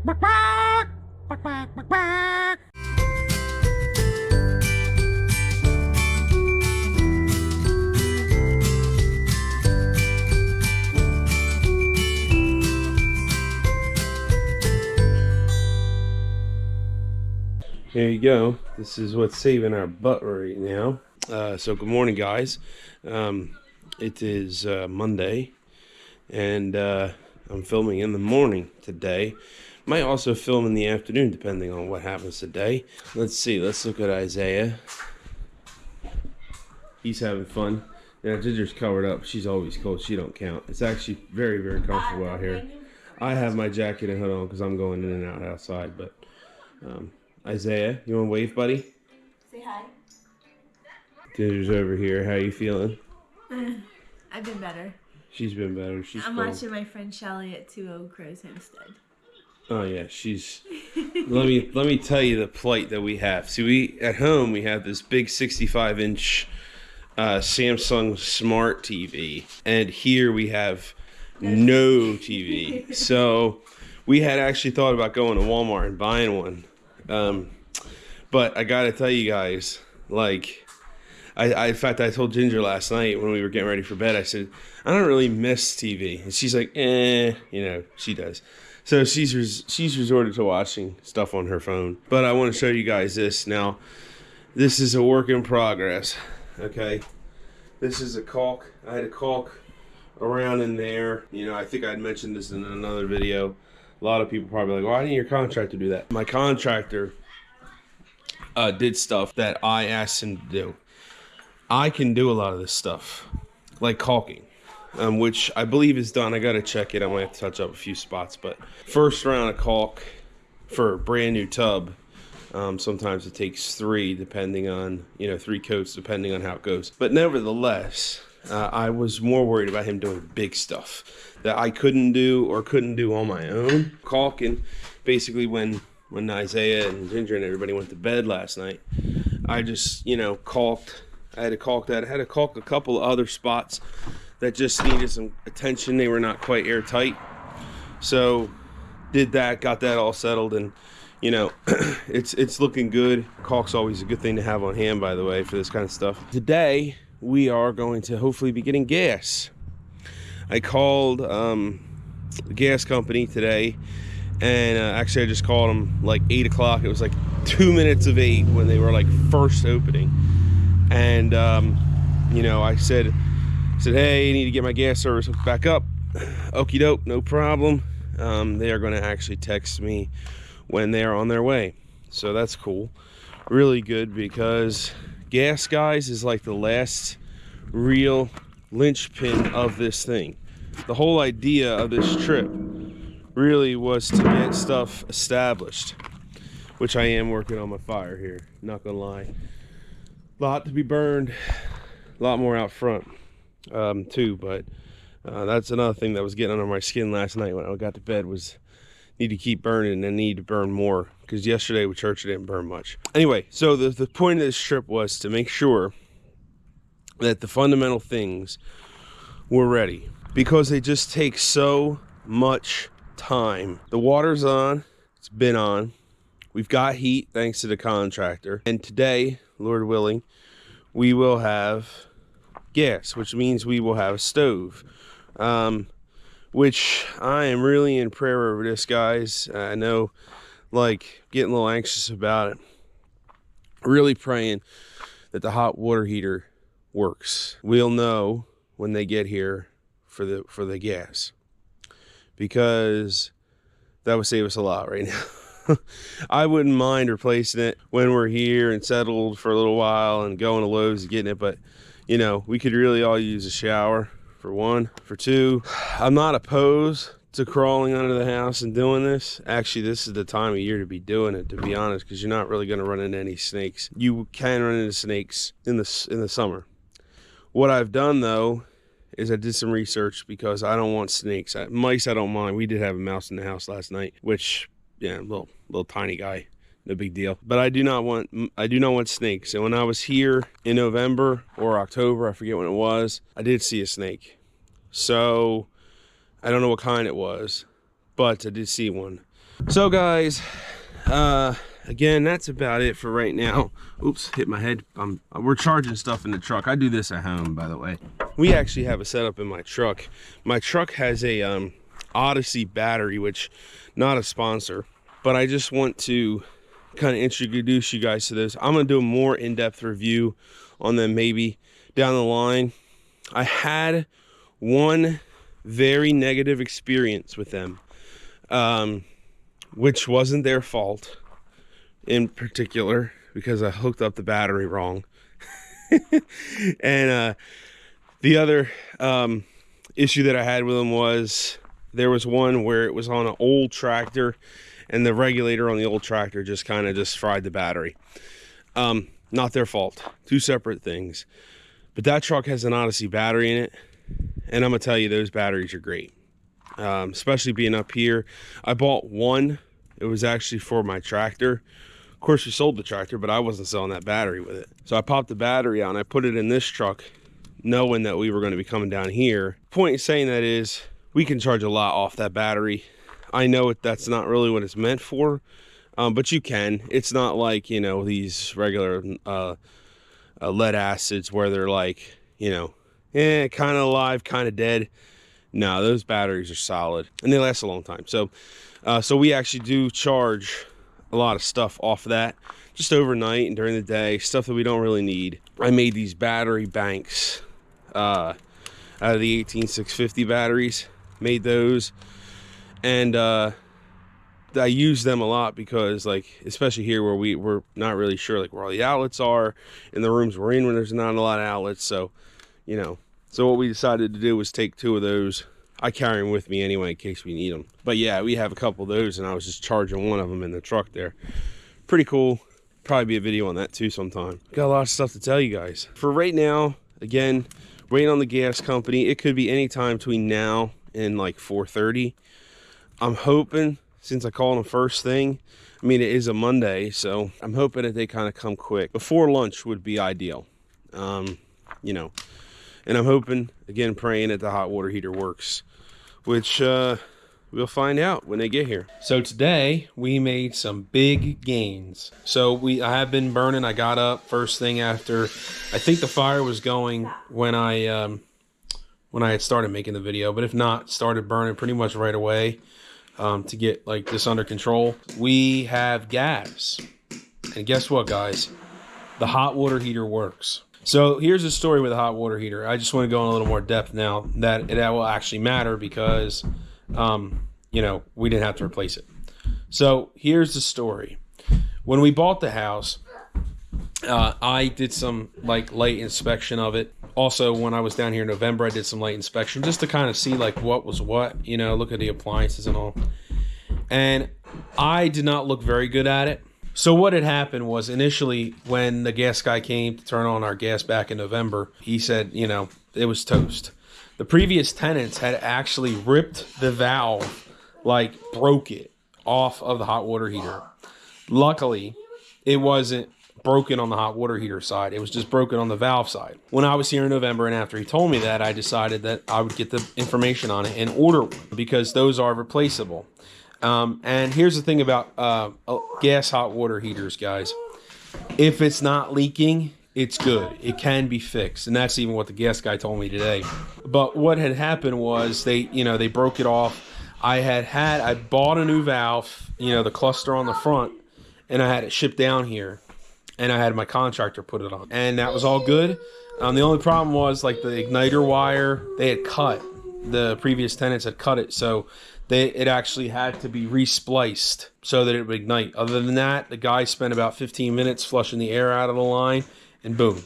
Bark, bark, bark, bark, bark, bark. There you go. This is what's saving our butt right now. So good morning, guys. It is Monday, and I'm filming in the morning today. Might also film in the afternoon, depending on what happens today. Let's see. Let's look at Isaiah. He's having fun. Yeah, Ginger's covered up. She's always cold. She don't count. It's actually very, very comfortable out here. I have my jacket and hood on because I'm going in and out outside, but Isaiah, you want to wave, buddy? Say hi. Ginger's over here. How you feeling? I've been better. She's been better. I'm watching my friend Shelly at 2 Crows Homestead. Oh yeah, she's. let me tell you the plight that we have. See, we at home we have this big 65-inch Samsung Smart TV, and here we have no TV. So we had actually thought about going to Walmart and buying one. But I gotta tell you guys, like, in fact, I told Ginger last night when we were getting ready for bed, I said, I don't really miss TV. And she's like, she does. So she's resorted to watching stuff on her phone. But I want to show you guys this. Now, this is a work in progress, okay? This is a caulk. I had a caulk around in there. I think I'd mentioned this in another video. A lot of people probably like, why didn't your contractor do that? My contractor did stuff that I asked him to do. I can do a lot of this stuff, like caulking, which I believe is done. I got to check it. I might have to touch up a few spots. But first round of caulk for a brand new tub, sometimes it takes 3, depending on, 3 coats, depending on how it goes. But nevertheless, I was more worried about him doing big stuff that I couldn't do on my own. Caulking, basically when Isaiah and Ginger and everybody went to bed last night, I just, caulked. I had to caulk that. I had to caulk a couple of other spots that just needed some attention. They were not quite airtight. So did that, got that all settled, and it's looking good. Caulk's always a good thing to have on hand, by the way, for this kind of stuff. Today we are going to hopefully be getting gas. I called the gas company today, and actually I just called them like 8 o'clock. It was like 2 minutes of 8 when they were like first opening. And I said, hey, I need to get my gas service hooked back up. Okie doke, no problem. They are going to actually text me when they are on their way. So that's cool. Really good, because gas, guys, is like the last real linchpin of this thing. The whole idea of this trip really was to get stuff established, which I am working on my fire here, not gonna lie. A lot to be burned, a lot more out front too, but that's another thing that was getting under my skin last night when I got to bed, was need to keep burning and need to burn more, because yesterday with church it didn't burn much. Anyway, so the point of this trip was to make sure that the fundamental things were ready, because they just take so much time. The water's on, it's been on, we've got heat thanks to the contractor, and today, Lord willing, we will have gas, which means we will have a stove, which I am really in prayer over this, guys. I know, like, getting a little anxious about it, really praying that the hot water heater works. We'll know when they get here for the gas, because that would save us a lot right now. I wouldn't mind replacing it when we're here and settled for a little while and going to Lowe's and getting it, but we could really all use a shower, for one. For two, I'm not opposed to crawling under the house and doing this. Actually, this is the time of year to be doing it, to be honest, because you're not really going to run into any snakes. You can run into snakes in the summer. What I've done, though, is I did some research, because I don't want snakes. Mice, I don't mind. We did have a mouse in the house last night, which, little tiny guy, no big deal. But I do not want snakes. And when I was here in November or October, I forget when it was, I did see a snake. So I don't know what kind it was, but I did see one. So guys, again, that's about it for right now. Oops, hit my head. We're charging stuff in the truck. I do this at home, by the way. We actually have a setup in my truck. My truck has a Odyssey battery, which not a sponsor, but I just want to kind of introduce you guys to this. I'm gonna do a more in-depth review on them maybe down the line. I had one very negative experience with them, which wasn't their fault in particular, because I hooked up the battery wrong. And the other issue that I had with them was there was one where it was on an old tractor, and the regulator on the old tractor just kind of fried the battery. Not their fault. Two separate things. But that truck has an Odyssey battery in it, and I'm gonna tell you, those batteries are great. Especially being up here. I bought one. It was actually for my tractor. Of course, we sold the tractor, but I wasn't selling that battery with it. So I popped the battery out and I put it in this truck, knowing that we were going to be coming down here. Point in saying that is, we can charge a lot off that battery. I know that's not really what it's meant for, but you can. It's not like, you know, these regular lead acids where they're like, you know, kind of alive, kind of dead. No, those batteries are solid and they last a long time. So we actually do charge a lot of stuff off of that just overnight and during the day, stuff that we don't really need. I made these battery banks out of the 18650 batteries, made those, and I use them a lot because, like, especially here where we're not really sure like where all the outlets are in the rooms we're in when there's not a lot of outlets. So, you know, so what we decided to do was take two of those. I carry them with me anyway in case we need them. But yeah, we have a couple of those, and I was just charging one of them in the truck there. Pretty cool. Probably be a video on that too sometime. Got a lot of stuff to tell you guys. For right now, again, waiting on the gas company. It could be any time between now and like 4:30. I'm hoping, since I called them first thing, I mean, it is a Monday, so I'm hoping that they kind of come quick. Before lunch would be ideal, you know. And I'm hoping, again, praying that the hot water heater works, which we'll find out when they get here. So today we made some big gains. So I have been burning. I got up first thing after, I think the fire was going when I had started making the video, but if not, started burning pretty much right away to get like this under control. We have gas, and guess what, guys? The hot water heater works. So here's the story with the hot water heater. I just want to go in a little more depth now that will actually matter because, you know, we didn't have to replace it. So here's the story. When we bought the house, I did some like light inspection of it. Also, when I was down here in November, I did some light inspection just to kind of see like what was what, you know, look at the appliances and all. And I did not look very good at it. So what had happened was, initially when the gas guy came to turn on our gas back in November, he said, you know, it was toast. The previous tenants had actually ripped the valve, like broke it off of the hot water heater. Luckily, it wasn't broken on the hot water heater side. It was just broken on the valve side. When I was here in November and after he told me that, I decided that I would get the information on it and order one because those are replaceable. And here's the thing about gas hot water heaters, guys. If it's not leaking, it's good. It can be fixed. And that's even what the gas guy told me today. But what had happened was they broke it off. I bought a new valve, you know, the cluster on the front, and I had it shipped down here. And I had my contractor put it on. And that was all good. The only problem was like the igniter wire, they had cut. The previous tenants had cut it. So it actually had to be respliced so that it would ignite. Other than that, the guy spent about 15 minutes flushing the air out of the line, and boom,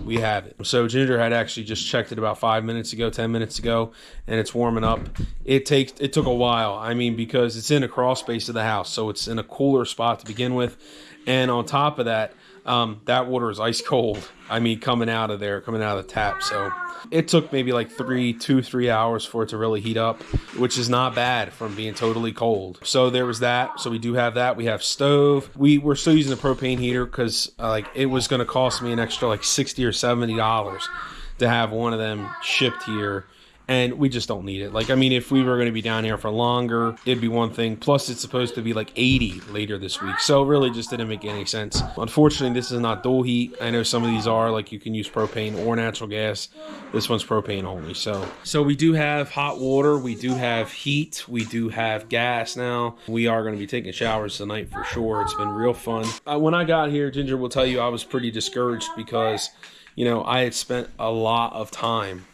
we have it. So Ginger had actually just checked it about 5 minutes ago, 10 minutes ago, and it's warming up. It took a while. I mean, because it's in a crawl space of the house, so it's in a cooler spot to begin with. And on top of that, that water is ice cold. I mean, coming out of the tap. So it took maybe like 3 hours for it to really heat up, which is not bad from being totally cold. So there was that. So we do have that. We have stove. We're still using the propane heater because like it was going to cost me an extra like $60 or $70 to have one of them shipped here. and we just don't need it. Like, I mean, if we were going to be down here for longer, it'd be one thing. Plus, it's supposed to be like 80 later this week. So it really just didn't make any sense. Unfortunately, this is not dual heat. I know some of these are, like you can use propane or natural gas. This one's propane only. So we do have hot water. We do have heat. We do have gas now. We are going to be taking showers tonight for sure. It's been real fun. When I got here, Ginger will tell you I was pretty discouraged because, you know, I had spent a lot of time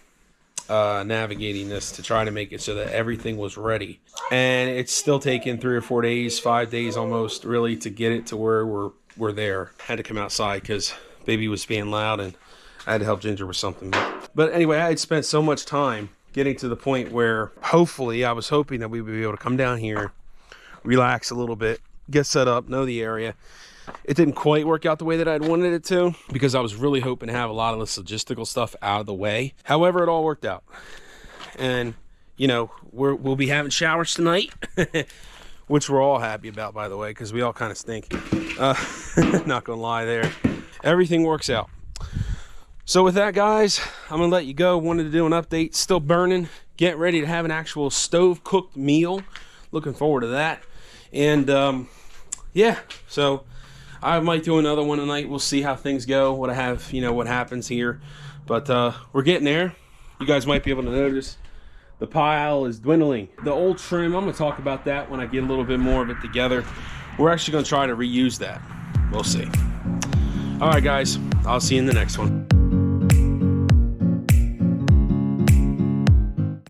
navigating this to try to make it so that everything was ready, and it's still taken 3 or 4 days, 5 days almost, really, to get it to where we're there. Had to come outside because baby was being loud, and I had to help Ginger with something. But anyway, I had spent so much time getting to the point where hopefully I was hoping that we would be able to come down here, relax a little bit, get set up, know the area. It didn't quite work out the way that I'd wanted it to, because I was really hoping to have a lot of this logistical stuff out of the way. However, it all worked out. And, you know, we'll be having showers tonight, which we're all happy about, by the way, because we all kind of stink. Not gonna lie there. Everything works out. So with that, guys, I'm gonna let you go. Wanted to do an update. Still burning. Get ready to have an actual stove-cooked meal. Looking forward to that. And, yeah, so I might do another one tonight. We'll see how things go, what I have, you know, what happens here. But we're getting there. You guys might be able to notice the pile is dwindling. The old trim, I'm going to talk about that when I get a little bit more of it together. We're actually going to try to reuse that. We'll see. All right, guys. I'll see you in the next one.